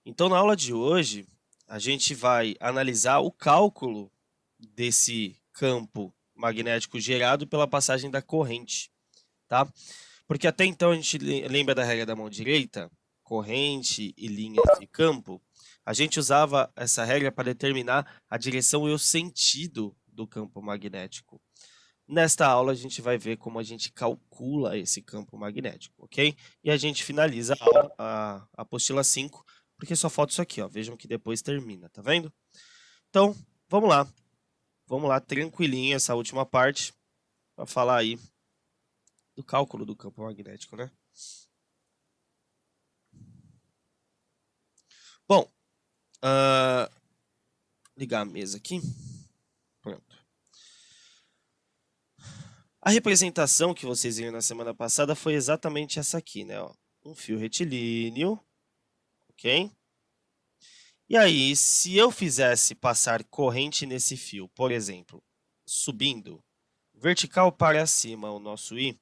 Então, na aula de hoje, a gente vai analisar o cálculo desse campo magnético gerado pela passagem da corrente, tá? Porque até então a gente lembra da regra da mão direita, corrente e linhas de campo. A gente usava essa regra para determinar a direção e o sentido do campo magnético. Nesta aula, a gente vai ver como a gente calcula esse campo magnético, ok? E a gente finaliza a aula, a apostila 5, porque só falta isso aqui, ó. Vejam que depois termina, tá vendo? Então, vamos lá. Vamos lá, tranquilinho essa última parte, para falar aí do cálculo do campo magnético, né? Bom, ligar a mesa aqui. Pronto. A representação que vocês viram na semana passada foi exatamente essa aqui, né? Ó, um fio retilíneo, ok? E aí, se eu fizesse passar corrente nesse fio, por exemplo, subindo vertical para cima o nosso I,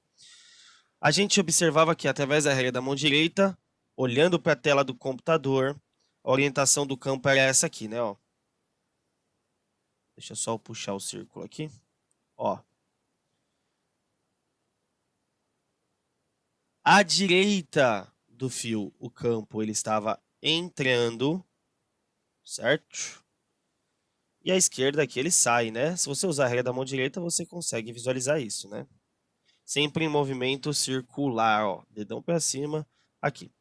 a gente observava que através da regra da mão direita, olhando para a tela do computador, a orientação do campo era essa aqui, né? Ó. Deixa eu só puxar o círculo aqui. Ó. À direita do fio, o campo ele estava entrando, certo? E à esquerda aqui ele sai, né? Se você usar a regra da mão direita, você consegue visualizar isso, né? Sempre em movimento circular, ó. Dedão para cima, aqui.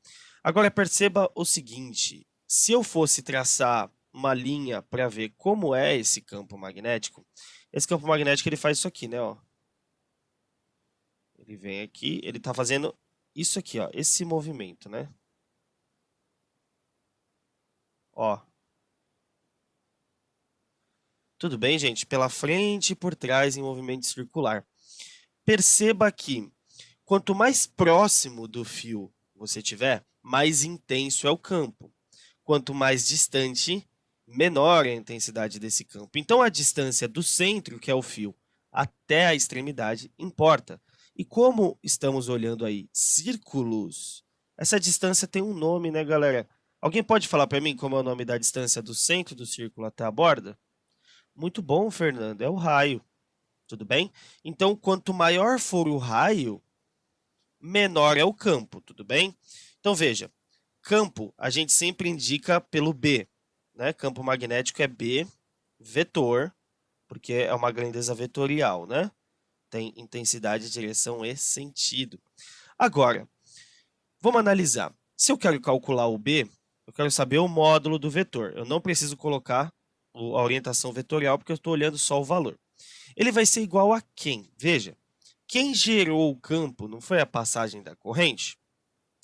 Agora perceba o seguinte, se eu fosse traçar uma linha para ver como é esse campo magnético, esse campo magnético ele faz isso aqui, né, ó. Ele vem aqui, ele está fazendo isso aqui, ó, esse movimento, né? Ó. Tudo bem, gente? Pela frente e por trás em movimento circular. Perceba que quanto mais próximo do fio você tiver, mais intenso é o campo. Quanto mais distante, menor é a intensidade desse campo. Então, a distância do centro, que é o fio, até a extremidade, importa. E como estamos olhando aí círculos, essa distância tem um nome, né, galera? Alguém pode falar para mim como é o nome da distância do centro do círculo até a borda? Muito bom, Fernando, é o raio. Tudo bem? Então, quanto maior for o raio, menor é o campo, tudo bem? Então, veja, campo a gente sempre indica pelo B, né? Campo magnético é B, vetor, porque é uma grandeza vetorial, né? Tem intensidade, direção e sentido. Agora, vamos analisar. Se eu quero calcular o B, eu quero saber o módulo do vetor. Eu não preciso colocar a orientação vetorial, porque eu estou olhando só o valor. Ele vai ser igual a quem? Veja, quem gerou o campo não foi a passagem da corrente?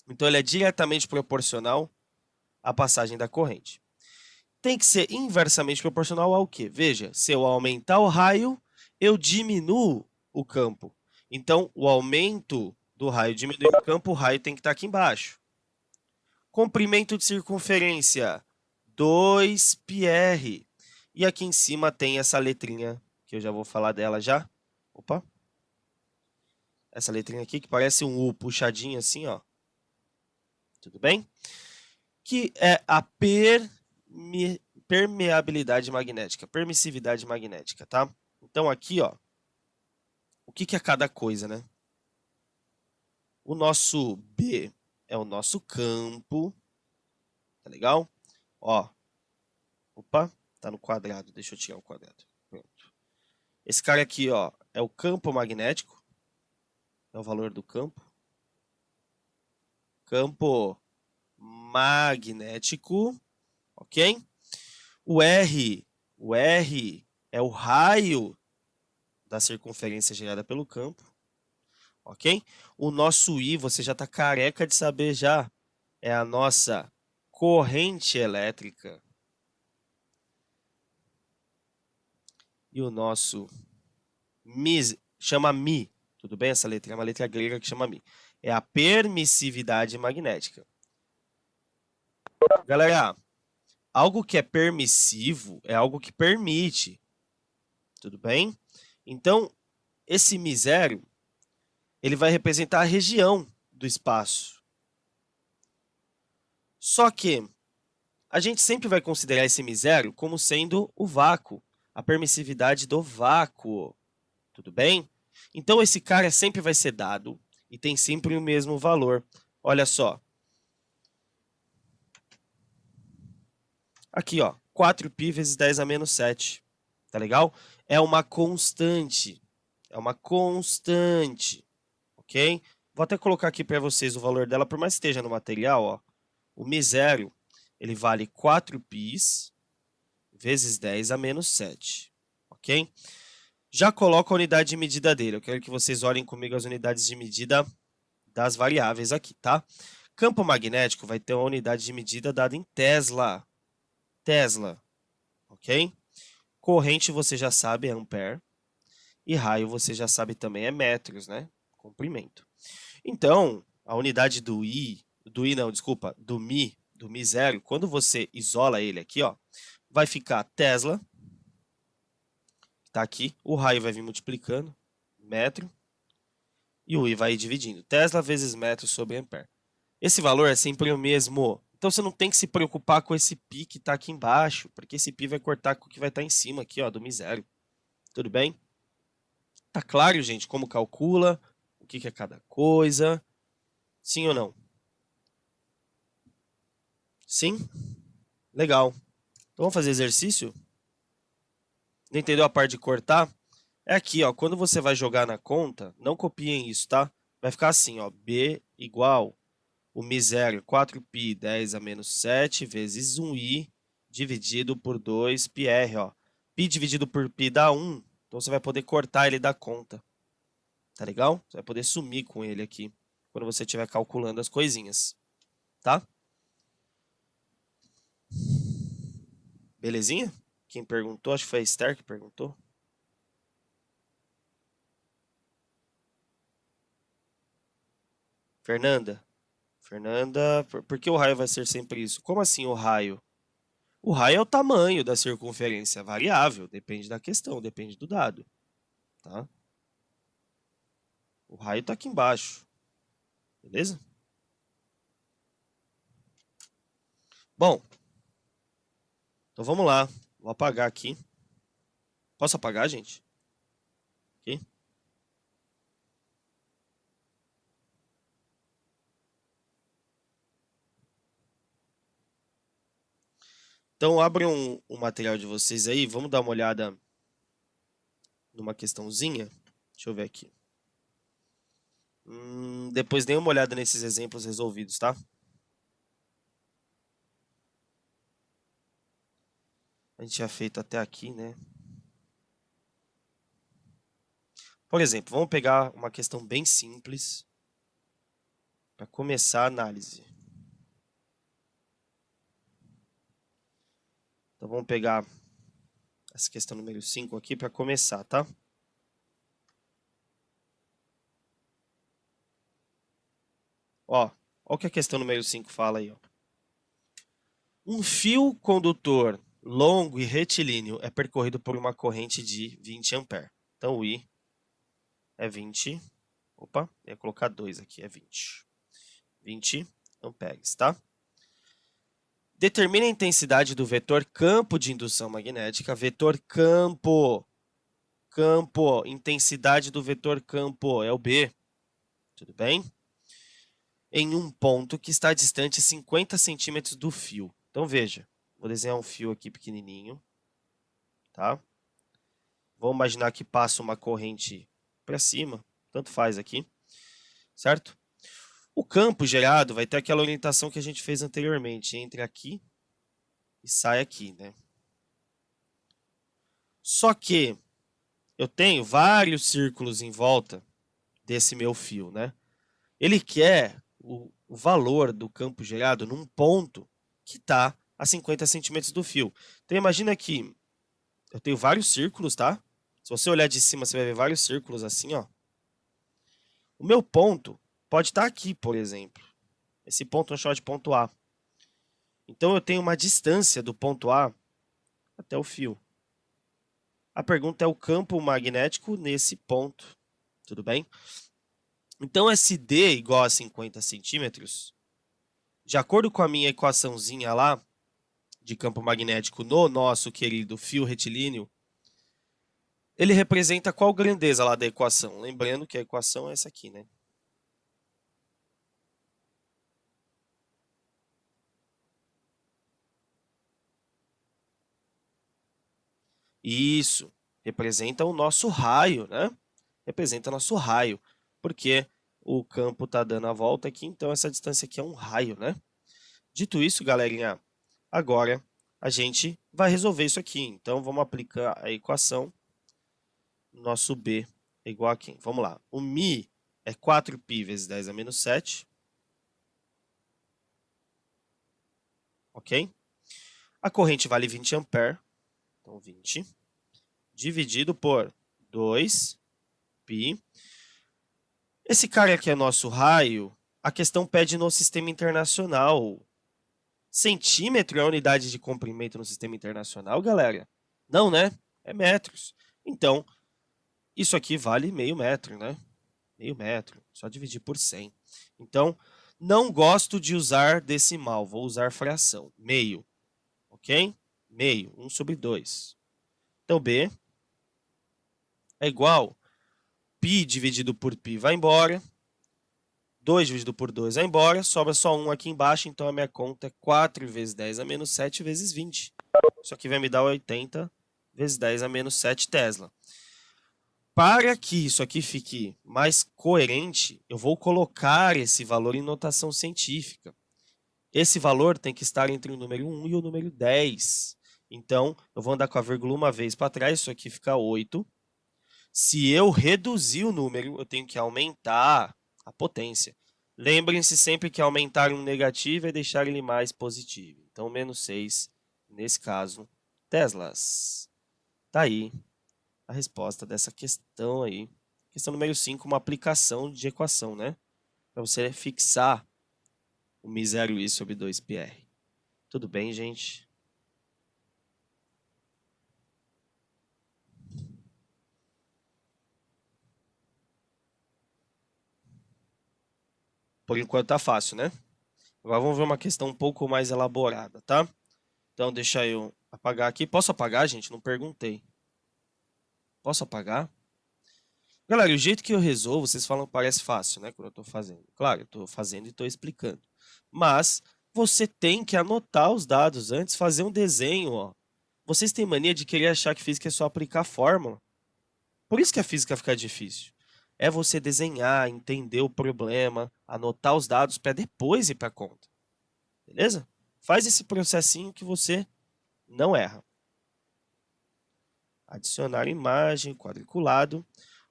Então, ele é diretamente proporcional à passagem da corrente. Tem que ser inversamente proporcional ao quê? Veja, se eu aumentar o raio, eu diminuo o campo. Então, o aumento do raio diminui o campo, o raio tem que estar aqui embaixo. Comprimento de circunferência, 2πr. E aqui em cima tem essa letrinha, que eu já vou falar dela já. Opa. Essa letrinha aqui, que parece um U puxadinho assim, ó. Tudo bem? Que é a permeabilidade magnética, permissividade magnética, tá? Então aqui, ó, o que é cada coisa, né? O nosso B é o nosso campo, tá legal? Ó, opa, tá no quadrado, deixa eu tirar o quadrado. Pronto. Esse cara aqui, ó, é o campo magnético, é o valor do campo. Campo magnético, ok? O R é o raio da circunferência gerada pelo campo, ok? O nosso I, você já está careca de saber já, é a nossa corrente elétrica. E o nosso Mi chama Mi, tudo bem? Essa letra é uma letra grega que chama Mi. É a permissividade magnética. Galera, algo que é permissivo é algo que permite, tudo bem? Então, esse Mi0, ele vai representar a região do espaço. Só que a gente sempre vai considerar esse μ0 como sendo o vácuo, a permissividade do vácuo. Tudo bem? Então, esse cara sempre vai ser dado e tem sempre o mesmo valor. Olha só. Aqui, ó, 4π vezes 10 a menos 7. Tá legal? É uma constante. É uma constante. Ok? Vou até colocar aqui para vocês o valor dela, por mais que esteja no material, ó. O μ0, ele vale 4π vezes 10 a menos 7. Ok? Já coloco a unidade de medida dele. Eu quero que vocês olhem comigo as unidades de medida das variáveis aqui, tá? Campo magnético vai ter uma unidade de medida dada em Tesla. Tesla, ok? Corrente você já sabe, é ampere. E raio você já sabe também, é metros, né? Comprimento. Então, a unidade do μ0, quando você isola ele aqui, ó, vai ficar Tesla, tá aqui, o raio vai vir multiplicando, metro, e o I vai dividindo. Tesla vezes metro sobre ampere. Esse valor é sempre o mesmo. Então, você não tem que se preocupar com esse π que está aqui embaixo, porque esse π vai cortar com o que vai estar em cima aqui, ó, do μ0. Tudo bem? Tá claro, gente, como calcula, o que é cada coisa? Sim ou não? Sim? Legal. Então, vamos fazer exercício? Não entendeu a parte de cortar? É aqui, ó, quando você vai jogar na conta, não copiem isso, tá? Vai ficar assim, ó, B igual o μ0, 4π 10 a menos 7 vezes 1i dividido por 2πr, ó. Π dividido por π dá 1, então você vai poder cortar ele da conta. Tá legal? Você vai poder sumir com ele aqui, quando você estiver calculando as coisinhas, tá? Belezinha? Quem perguntou, acho que foi a Esther que perguntou. Fernanda, por que o raio vai ser sempre isso? Como assim o raio? O raio é o tamanho da circunferência variável, depende da questão, depende do dado, tá? O raio está aqui embaixo, beleza? Bom, então vamos lá. Vou apagar aqui. Posso apagar, gente? Aqui. Então, abram o material de vocês aí. Vamos dar uma olhada numa questãozinha. Deixa eu ver aqui. Depois dê uma olhada nesses exemplos resolvidos, tá? A gente já feito até aqui, né? Por exemplo, vamos pegar uma questão bem simples para começar a análise. Então, vamos pegar essa questão número 5 aqui para começar, tá? Ó, o que a questão número 5 fala aí, ó. Um fio condutor longo e retilíneo é percorrido por uma corrente de 20 A. Então, o I é 20. Opa, ia colocar 2 aqui, é 20. 20 amperes, tá? Determine a intensidade do vetor campo de indução magnética. Vetor campo. Campo. Intensidade do vetor campo é o B. Tudo bem? Em um ponto que está distante 50 centímetros do fio. Então, veja. Vou desenhar um fio aqui pequenininho. Tá? Vamos imaginar que passa uma corrente para cima. Tanto faz aqui. Certo? O campo gerado vai ter aquela orientação que a gente fez anteriormente. Entre aqui e sai aqui, né? Só que eu tenho vários círculos em volta desse meu fio, né? Ele quer o valor do campo gerado num ponto que está a 50 centímetros do fio. Então, imagina que eu tenho vários círculos, tá? Se você olhar de cima, você vai ver vários círculos assim, ó. O meu ponto pode estar aqui, por exemplo. Esse ponto eu chamo de ponto A. Então, eu tenho uma distância do ponto A até o fio. A pergunta é o campo magnético nesse ponto. Tudo bem? Então, esse D igual a 50 centímetros, de acordo com a minha equaçãozinha lá, de campo magnético no nosso querido fio retilíneo, ele representa qual grandeza lá da equação? Lembrando que a equação é essa aqui, né? Isso, representa o nosso raio, né? Representa nosso raio, porque o campo está dando a volta aqui, então essa distância aqui é um raio, né? Dito isso, galerinha, agora a gente vai resolver isso aqui. Então, vamos aplicar a equação. Nosso B é igual a quem? Vamos lá. O μ é 4π vezes 10 a menos 7. Ok? A corrente vale 20 ampere. Então, 20 dividido por 2π. Esse cara aqui é nosso raio. A questão pede no sistema internacional. Centímetro é a unidade de comprimento no sistema internacional, galera? Não, né? É metros. Então, isso aqui vale meio metro, né? Meio metro. Só dividir por 100. Então, não gosto de usar decimal. Vou usar fração. Meio. Ok? Meio. 1 sobre 2. Então, B é igual. Π dividido por π vai embora. 2 dividido por 2 vai embora. Sobra só 1 aqui embaixo. Então, a minha conta é 4 vezes 10 a menos 7 vezes 20. Isso aqui vai me dar 80 vezes 10 a menos 7 Tesla. Para que isso aqui fique mais coerente, eu vou colocar esse valor em notação científica. Esse valor tem que estar entre o número 1 e o número 10. Então, eu vou andar com a vírgula uma vez para trás, isso aqui fica 8. Se eu reduzir o número, eu tenho que aumentar a potência. Lembrem-se sempre que aumentar um negativo é deixar ele mais positivo. Então, menos 6, nesse caso, Teslas. Tá aí a resposta dessa questão aí. Questão número 5, uma aplicação de equação, né? Para você fixar o misério I sobre 2πr. Tudo bem, gente? Por enquanto tá fácil, né? Agora vamos ver uma questão um pouco mais elaborada, tá? Então deixa eu apagar aqui. Posso apagar, gente? Não perguntei. Posso apagar? Galera, o jeito que eu resolvo, vocês falam que parece fácil, né? Quando eu tô fazendo. Claro, eu tô fazendo e tô explicando. Mas você tem que anotar os dados antes, fazer um desenho, ó. Vocês têm mania de querer achar que física é só aplicar a fórmula. Por isso que a física fica difícil. É você desenhar, entender o problema, anotar os dados para depois ir para a conta. Beleza? Faz esse processinho que você não erra. Adicionar imagem, quadriculado.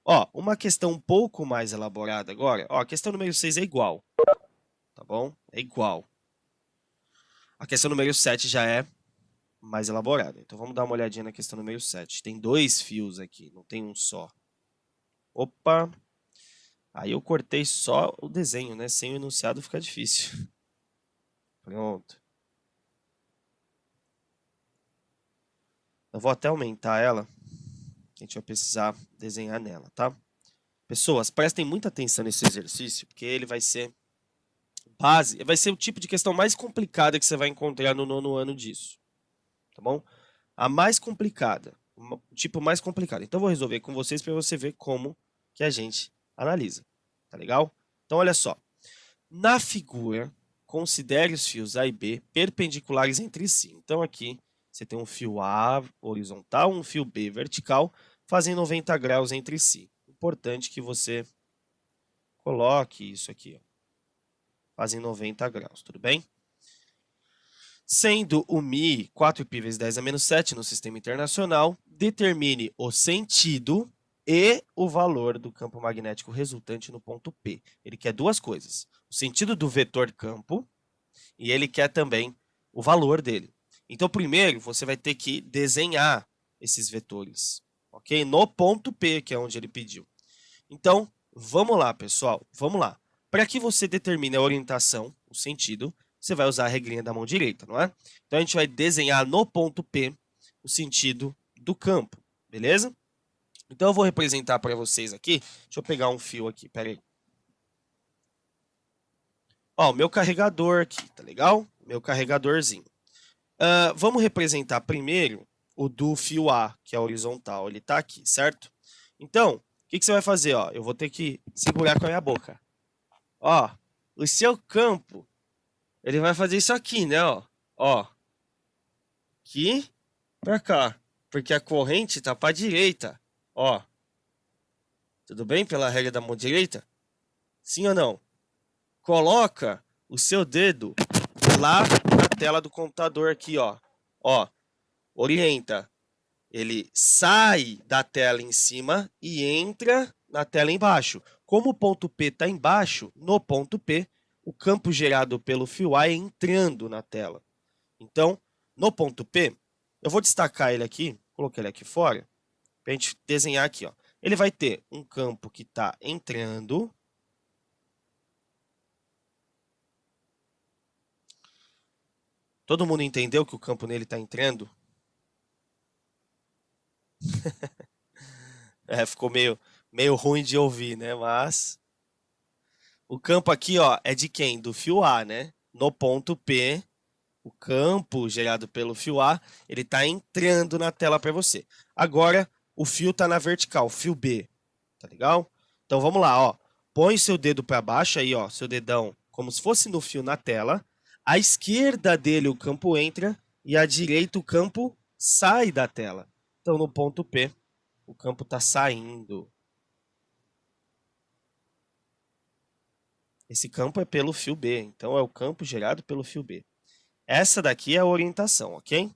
Ó, uma questão um pouco mais elaborada agora. Ó, a questão número 6 é igual. Tá bom? É igual. A questão número 7 já é mais elaborada. Então vamos dar uma olhadinha na questão número 7. Tem 2 fios aqui, não tem um só. Opa! Aí eu cortei só o desenho, né? Sem o enunciado fica difícil. Pronto. Eu vou até aumentar ela. A gente vai precisar desenhar nela, tá? Pessoas, prestem muita atenção nesse exercício, porque ele vai ser base, vai ser o tipo de questão mais complicada que você vai encontrar no nono ano disso. Tá bom? A mais complicada, o tipo mais complicado. Então eu vou resolver com vocês para você ver como que a gente analisa. Tá legal? Então olha só. Na figura, considere os fios A e B perpendiculares entre si. Então aqui você tem um fio A horizontal, um fio B vertical, fazem 90 graus entre si. Importante que você coloque isso aqui, ó. Fazem 90 graus, tudo bem? Sendo o μ 4π vezes 10 a menos 7 no sistema internacional, determine o sentido e o valor do campo magnético resultante no ponto P. Ele quer duas coisas: o sentido do vetor campo e ele quer também o valor dele. Então, primeiro, você vai ter que desenhar esses vetores, ok? No ponto P, que é onde ele pediu. Então, vamos lá, pessoal, vamos lá. Para que você determine a orientação, o sentido, você vai usar a regrinha da mão direita, não é? Então, a gente vai desenhar no ponto P o sentido do campo, beleza? Então, eu vou representar para vocês aqui. Deixa eu pegar um fio aqui, peraí. Ó, o meu carregador aqui, tá legal? Meu carregadorzinho. Vamos representar primeiro o do fio A, que é horizontal. Ele está aqui, certo? Então, o que você vai fazer? Ó? Eu vou ter que segurar com a minha boca. Ó, o seu campo, ele vai fazer isso aqui, né? Ó, aqui para cá, porque a corrente está para a direita. Ó, tudo bem pela regra da mão direita? Sim ou não? Coloca o seu dedo lá na tela do computador aqui, ó. Ó, orienta. Ele sai da tela em cima e entra na tela embaixo. Como o ponto P está embaixo, no ponto P, o campo gerado pelo fio A é entrando na tela. Então, no ponto P, eu vou destacar ele aqui, coloquei ele aqui fora, para a gente desenhar aqui. Ó. Ele vai ter um campo que está entrando. Todo mundo entendeu que o campo nele está entrando? Ficou meio ruim de ouvir, né? Mas o campo aqui, ó, é de quem? Do fio A, né? No ponto P, o campo gerado pelo fio A, ele está entrando na tela para você. Agora, o fio está na vertical, fio B, tá legal? Então vamos lá, ó. Põe seu dedo para baixo aí, ó, seu dedão, como se fosse no fio na tela. À esquerda dele o campo entra e à direita o campo sai da tela. Então no ponto P, o campo está saindo. Esse campo é pelo fio B, então é o campo gerado pelo fio B. Essa daqui é a orientação, ok?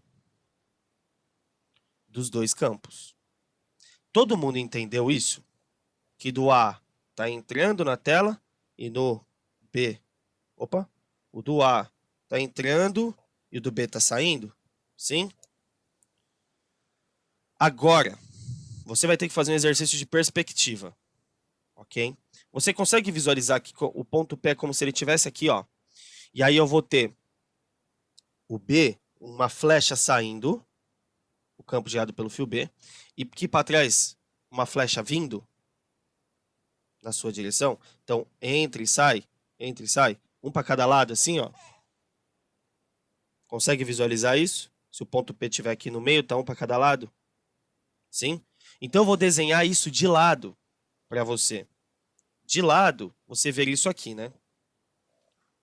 Dos dois campos. Todo mundo entendeu isso? Que do A está entrando na tela e no B, o do A está entrando e o do B está saindo? Sim? Agora, você vai ter que fazer um exercício de perspectiva, ok? Você consegue visualizar que o ponto P é como se ele estivesse aqui, ó. E aí eu vou ter o B, uma flecha saindo, o campo gerado pelo fio B, e aqui para trás, uma flecha vindo na sua direção. Então, entre e sai, um para cada lado, assim, ó. Consegue visualizar isso? Se o ponto P estiver aqui no meio, tá um para cada lado? Sim? Então, eu vou desenhar isso de lado para você. De lado, você vê isso aqui, né?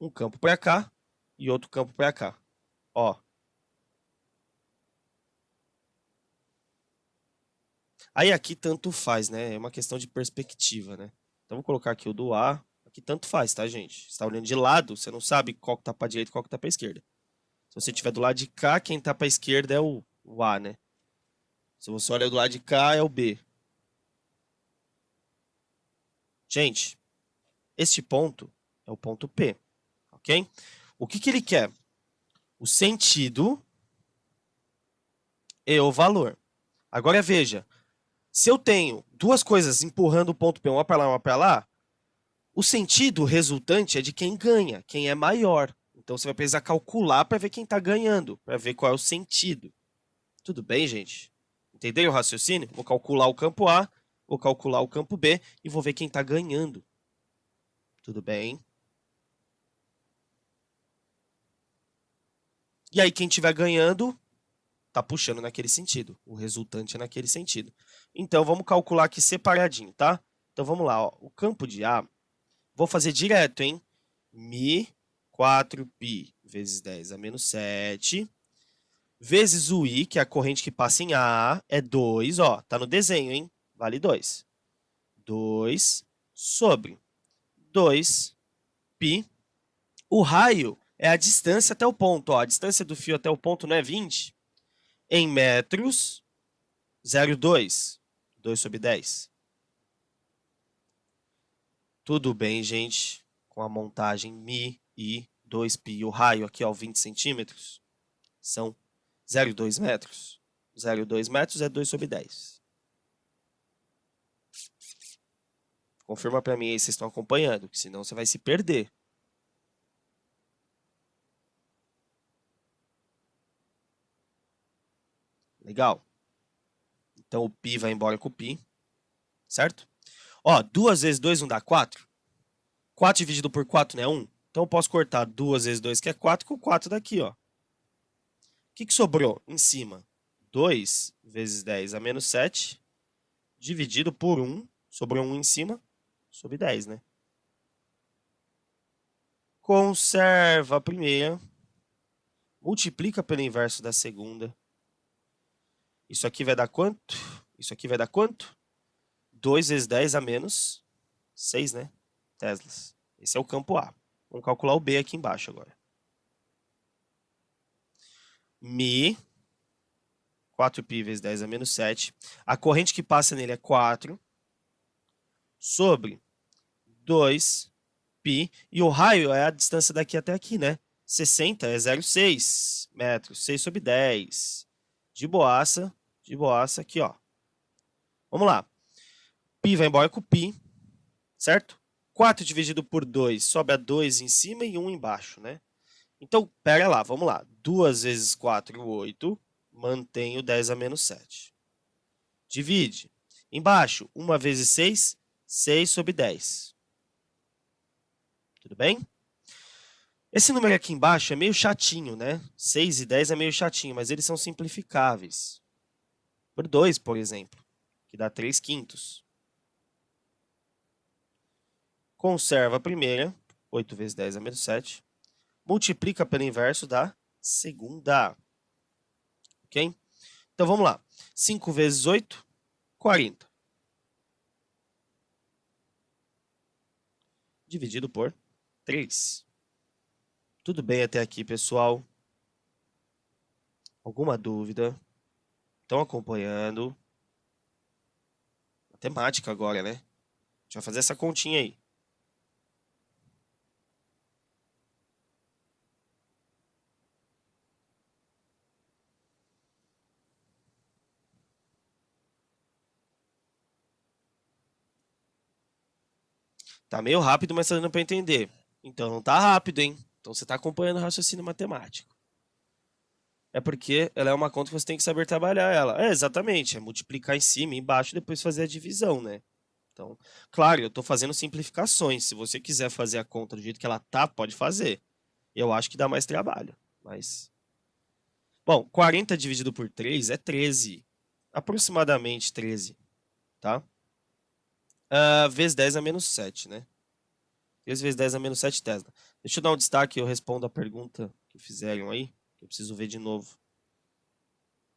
Um campo para cá e outro campo para cá. Ó. Aí aqui tanto faz, né? É uma questão de perspectiva, né? Então, vou colocar aqui o do A. Aqui tanto faz, tá, gente? Você está olhando de lado, você não sabe qual que tá para direita e qual que tá para esquerda. Se você estiver do lado de cá, quem tá para esquerda é o A, né? Se você olha do lado de cá, é o B. Gente, este ponto é o ponto P, ok? O que ele quer? O sentido e o valor. Agora veja, se eu tenho duas coisas empurrando o ponto P, uma para lá, uma para lá, o sentido resultante é de quem ganha, quem é maior. Então você vai precisar calcular para ver quem está ganhando, para ver qual é o sentido. Tudo bem, gente? Entenderam o raciocínio? Vou calcular o campo A, vou calcular o campo B e vou ver quem está ganhando. Tudo bem? E aí quem estiver ganhando está puxando naquele sentido. O resultante é naquele sentido. Então vamos calcular aqui separadinho, tá? Então vamos lá, ó. O campo de A, vou fazer direto, hein? Mi 4π vezes 10 a menos 7, vezes o I, que é a corrente que passa em A, é 2, ó, tá no desenho, hein? Vale 2. 2 sobre 2π. O raio é a distância até o ponto, ó. A distância do fio até o ponto não é 20? Em metros, 0,2. 2 sobre 10. Tudo bem, gente? Com a montagem Mi e 2π. O raio aqui, ó, 20 centímetros, são 0,2 metros. 0,2 metros é 2 sobre 10. Confirma para mim aí se vocês estão acompanhando, que senão você vai se perder. Legal? Então, o π vai embora com o π, certo? Ó, 2 vezes 2 não dá 4? 4 dividido por 4 não é 1? Então, eu posso cortar 2 vezes 2, que é 4, com 4 daqui, ó. que sobrou em cima? 2 vezes 10 a menos 7, dividido por 1, sobrou 1 em cima, sobre 10, né? Conserva a primeira, multiplica pelo inverso da segunda. Isso aqui vai dar quanto? Isso aqui vai dar quanto? 2 vezes 10 a menos 6, né? Teslas. Esse é o campo A. Vamos calcular o B aqui embaixo agora. Mi, 4π vezes 10 a menos 7. A corrente que passa nele é 4, sobre 2π. E o raio é a distância daqui até aqui, né? 60 é 0,6 metros. 6 sobre 10. De boaça aqui, ó. Vamos lá. Π vai embora com π, certo? 4 dividido por 2 sobe a 2 em cima e 1 embaixo, né? Então, pera lá, vamos lá. 2 vezes 4, 8. Mantém o 10 a menos 7. Divide. Embaixo, 1 vezes 6, 6 sobre 10. Tudo bem? Esse número aqui embaixo é meio chatinho, né? 6 e 10 é meio chatinho, mas eles são simplificáveis. Por 2, por exemplo, que dá 3/5. Conserva a primeira, 8 vezes 10 a menos 7. Multiplica pelo inverso da segunda. Ok? Então, vamos lá. 5 vezes 8, 40. Dividido por 3. Tudo bem até aqui, pessoal? Alguma dúvida? Estão acompanhando? Matemática agora, né? A gente vai fazer essa continha aí. Tá meio rápido, mas tá dando para entender. Então não tá rápido, hein? Então você tá acompanhando o raciocínio matemático. É porque ela é uma conta que você tem que saber trabalhar ela. É, exatamente. É multiplicar em cima e embaixo e depois fazer a divisão, né? Então, claro, eu estou fazendo simplificações. Se você quiser fazer a conta do jeito que ela tá, pode fazer. Eu acho que dá mais trabalho, mas... Bom, 40 dividido por 3 é 13. Aproximadamente 13, tá? Vezes 10 a menos 7, né? 13 vezes 10 a menos 7 Tesla. Deixa eu dar um destaque e eu respondo a pergunta que fizeram aí. Eu preciso ver de novo.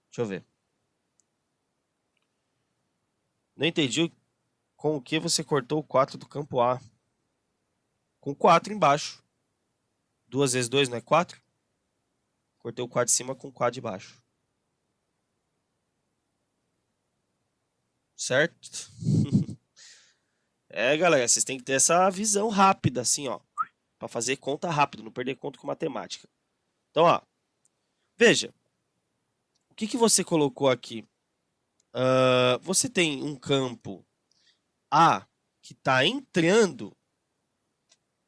Deixa eu ver. Não entendi com o que você cortou o 4 do campo A. Com 4 embaixo. 2 vezes 2 não é 4? Cortei o 4 de cima com o 4 de baixo. Certo? É, galera, vocês têm que ter essa visão rápida, assim, ó. Pra fazer conta rápido, não perder conta com matemática. Então, ó. Veja. O que que você colocou aqui? Você tem um campo A que está entrando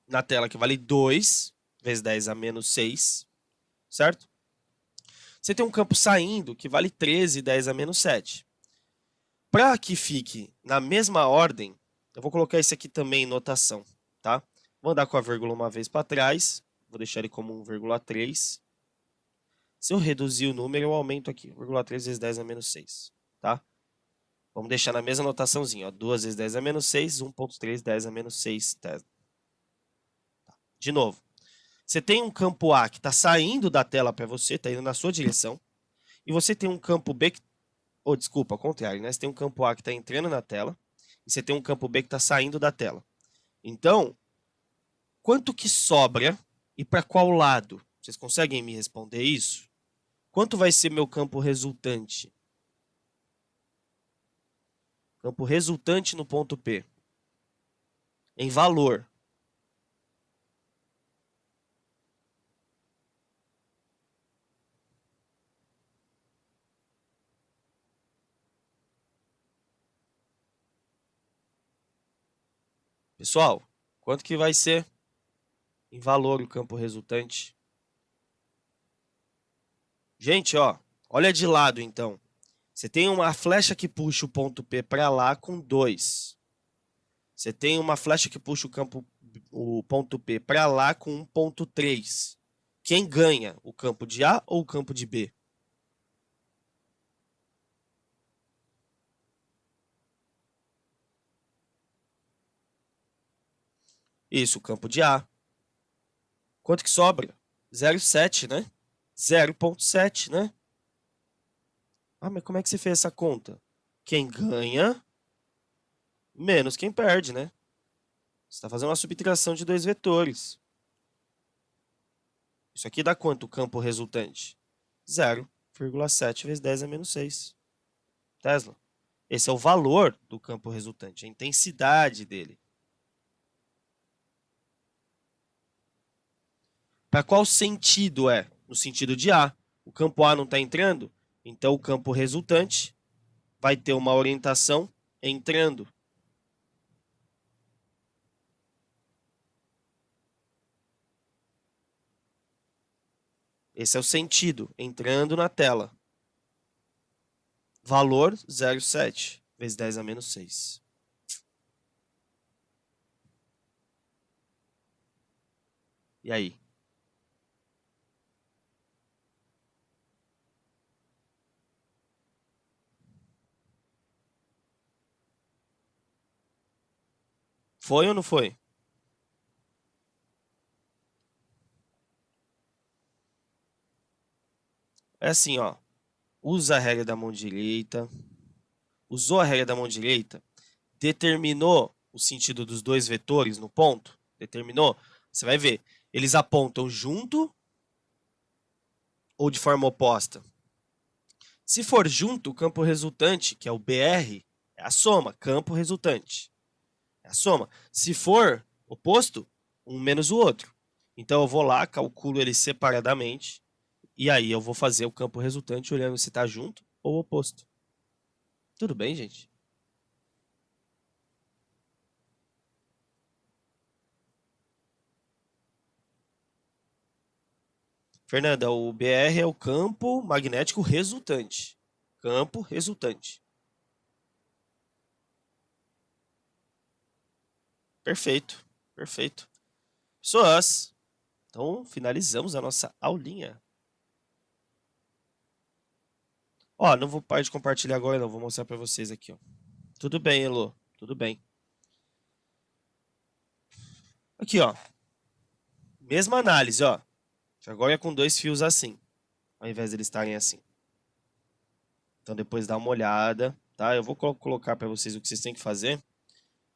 na tela que vale 2 vezes 10 a menos 6, certo? Você tem um campo saindo que vale 13 10 a menos 7. Para que fique na mesma ordem, eu vou colocar esse aqui também em notação, tá? Vou andar com a vírgula uma vez para trás, vou deixar ele como 1,3. Se eu reduzir o número, eu aumento aqui, 1,3 vezes 10 a menos 6, tá? Vamos deixar na mesma notaçãozinha, ó, 2 vezes 10 a menos 6, 1,3, 10 a menos 6 Tesla. De novo, você tem um campo A que está saindo da tela para você, está indo na sua direção, e você tem um campo B que... Oh, desculpa, ao contrário, né? Você tem um campo A que está entrando na tela, e você tem um campo B que está saindo da tela. Então, quanto que sobra e para qual lado? Vocês conseguem me responder isso? Quanto vai ser meu campo resultante? Campo resultante no ponto P. Em valor. Pessoal, quanto que vai ser em valor o campo resultante? Gente, ó, olha de lado então. Você tem uma flecha que puxa o ponto P para lá com 2. Você tem uma flecha que puxa o ponto P para lá com 1,3. Quem ganha? O campo de A ou o campo de B? Isso, o campo de A. Quanto que sobra? 0,7, né? 0,7, né? Ah, mas como é que você fez essa conta? Quem ganha menos quem perde, né? Você está fazendo uma subtração de dois vetores. Isso aqui dá quanto o campo resultante? 0,7 vezes 10 a menos 6. Tesla. Esse é o valor do campo resultante, a intensidade dele. Para qual sentido é? No sentido de A. O campo A não está entrando, então o campo resultante vai ter uma orientação entrando. Esse é o sentido, entrando na tela. Valor 0,7 vezes 10 a menos 6. E aí? Foi ou não foi? É assim, ó. Usa a regra da mão direita. Usou a regra da mão direita, determinou o sentido dos dois vetores no ponto, determinou, você vai ver, eles apontam junto ou de forma oposta. Se for junto, o campo resultante, que é o BR, é a soma, campo resultante. É a soma. Se for oposto, um menos o outro. Então eu vou lá, calculo eles separadamente, e aí eu vou fazer o campo resultante olhando se está junto ou oposto. Tudo bem, gente? Fernanda, o BR é o campo magnético resultante. Campo resultante. Perfeito, perfeito. Pessoas, então finalizamos a nossa aulinha. Ó, não vou parar de compartilhar agora, não. Vou mostrar para vocês aqui, ó. Tudo bem, Elo. Tudo bem. Aqui, ó. Mesma análise, ó. Agora é com dois fios assim, ao invés de eles estarem assim. Então depois dá uma olhada, tá? Eu vou colocar para vocês o que vocês têm que fazer.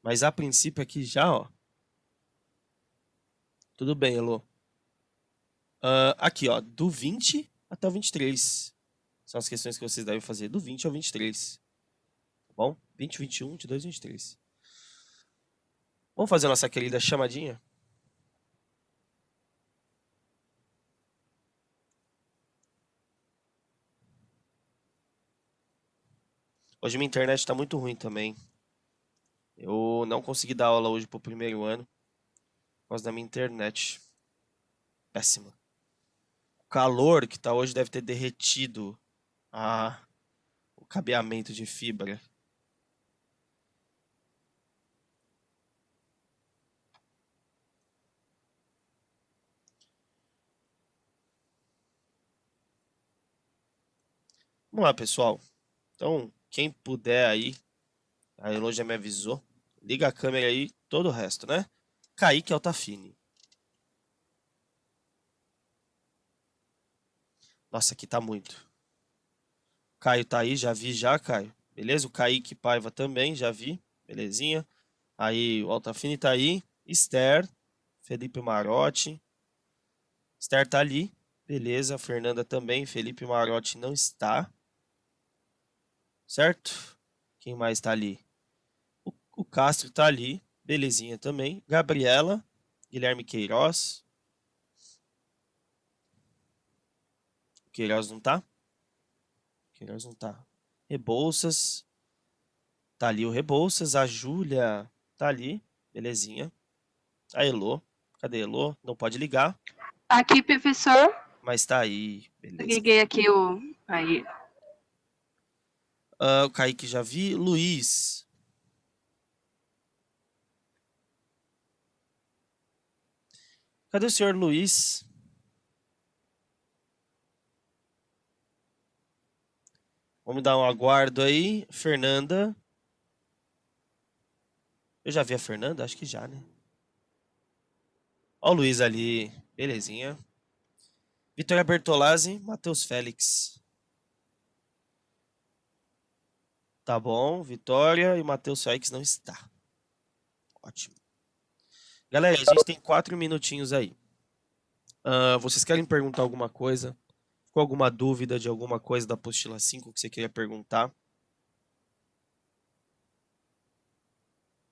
Mas a princípio aqui já, ó. Tudo bem, Elo. Aqui, ó, do 20 até o 23. São as questões que vocês devem fazer do 20 ao 23. Tá bom? 20, 21, 22 e 23. Vamos fazer a nossa querida chamadinha? Hoje minha internet está muito ruim também. Eu não consegui dar aula hoje pro primeiro ano por causa da minha internet. Péssima. O calor que tá hoje deve ter derretido o cabeamento de fibra. Vamos lá, pessoal. Então, quem puder aí, a Elo já me avisou. Liga a câmera aí, todo o resto, né? Kaique Altafine. Nossa, aqui tá muito. Caio tá aí, já vi já, Caio. Beleza? O Kaique Paiva também, já vi. Belezinha. Aí o Altafine tá aí. Esther, Felipe Marotti. Esther tá ali. Beleza. Fernanda também. Felipe Marotti não está. Certo? Quem mais tá ali? O Castro tá ali. Belezinha também. Gabriela. Guilherme Queiroz. Queiroz não tá? Queiroz não tá. Rebouças. Tá ali o Rebouças. A Júlia tá ali. Belezinha. A Elô. Cadê a Elô? Não pode ligar, Aqui, professor. mas tá aí. Beleza. Liguei aqui o. Aí. O Kaique já vi. Luiz. Cadê o senhor Luiz? Vamos dar um aguardo aí. Fernanda. Eu já vi a Fernanda? Acho que já, né? Ó o Luiz ali. Belezinha. Vitória Bertolazzi, Matheus Félix. Tá bom, Vitória e Matheus Félix não está. Ótimo. Galera, a gente tem 4 minutinhos aí. Vocês querem perguntar alguma coisa? Ficou alguma dúvida de alguma coisa da apostila 5 que você queria perguntar?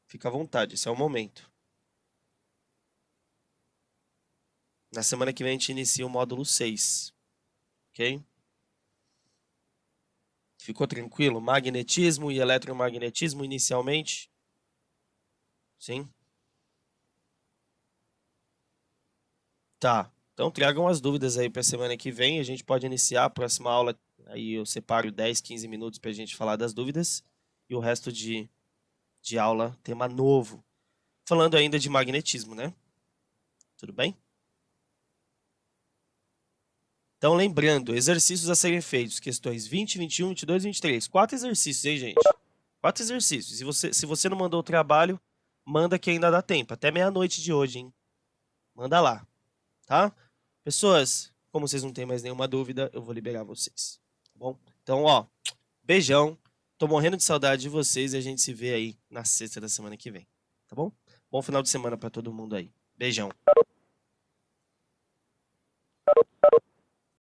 Fica à vontade, esse é o momento. Na semana que vem a gente inicia o módulo 6. Ok? Ficou tranquilo? Magnetismo e eletromagnetismo inicialmente? Sim? Tá. Então tragam as dúvidas aí para a semana que vem. A gente pode iniciar a próxima aula. Aí eu separo 10, 15 minutos para a gente falar das dúvidas. E o resto de aula, tema novo. Falando ainda de magnetismo, né? Tudo bem? Então, lembrando, exercícios a serem feitos, questões 20, 21, 22 e 23. 4 exercícios, hein, gente? 4 exercícios. Se você não mandou o trabalho, manda que ainda dá tempo. Até meia-noite de hoje, hein? Manda lá, tá? Pessoas, como vocês não têm mais nenhuma dúvida, eu vou liberar vocês, tá bom? Então, ó, beijão. Tô morrendo de saudade de vocês e a gente se vê aí na sexta da semana que vem, tá bom? Bom final de semana pra todo mundo aí. Beijão.